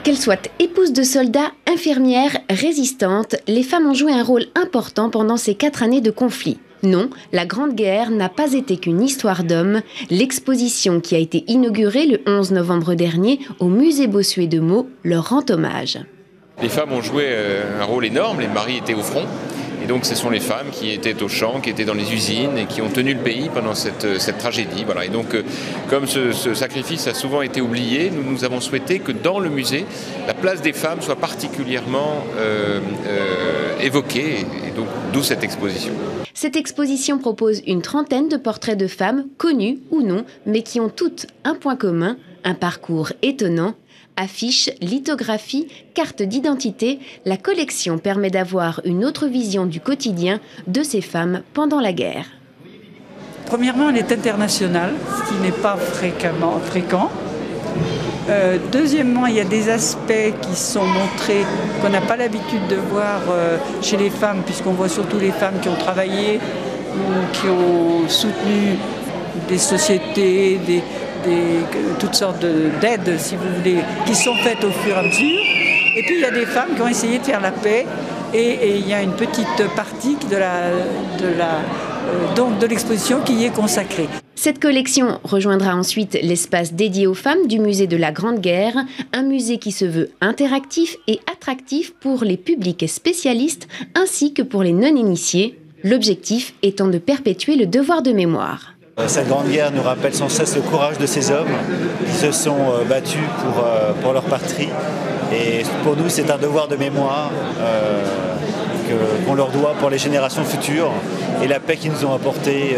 Qu'elles soient épouses de soldats, infirmières, résistantes, les femmes ont joué un rôle important pendant ces 4 années de conflit. Non, la Grande Guerre n'a pas été qu'une histoire d'hommes. L'exposition qui a été inaugurée le 11 novembre dernier au musée Bossuet de Meaux leur rend hommage. Les femmes ont joué un rôle énorme, les maris étaient au front. Et donc ce sont les femmes qui étaient au champ, qui étaient dans les usines et qui ont tenu le pays pendant cette tragédie. Voilà. Et donc comme ce sacrifice a souvent été oublié, nous avons souhaité que dans le musée, la place des femmes soit particulièrement évoquée, et donc d'où cette exposition. Cette exposition propose une trentaine de portraits de femmes, connues ou non, mais qui ont toutes un point commun, un parcours étonnant. Affiches, lithographies, cartes d'identité, la collection permet d'avoir une autre vision du quotidien de ces femmes pendant la guerre. Premièrement, elle est internationale, ce qui n'est pas fréquent. Deuxièmement, il y a des aspects qui sont montrés qu'on n'a pas l'habitude de voir chez les femmes, puisqu'on voit surtout les femmes qui ont travaillé ou qui ont soutenu des sociétés, toutes sortes d'aides, si vous voulez, qui sont faites au fur et à mesure. Et puis il y a des femmes qui ont essayé de faire la paix, et il y a une petite partie de l'exposition qui y est consacrée. Cette collection rejoindra ensuite l'espace dédié aux femmes du musée de la Grande Guerre, un musée qui se veut interactif et attractif pour les publics spécialistes ainsi que pour les non-initiés, l'objectif étant de perpétuer le devoir de mémoire. Cette grande guerre nous rappelle sans cesse le courage de ces hommes qui se sont battus pour leur patrie. Et pour nous, c'est un devoir de mémoire qu'on leur doit pour les générations futures et la paix qu'ils nous ont apportée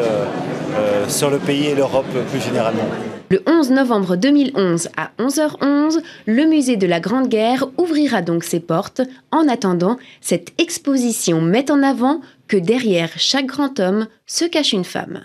sur le pays et l'Europe plus généralement. Le 11 novembre 2011 à 11h11, le musée de la Grande Guerre ouvrira donc ses portes. En attendant, cette exposition met en avant que derrière chaque grand homme se cache une femme.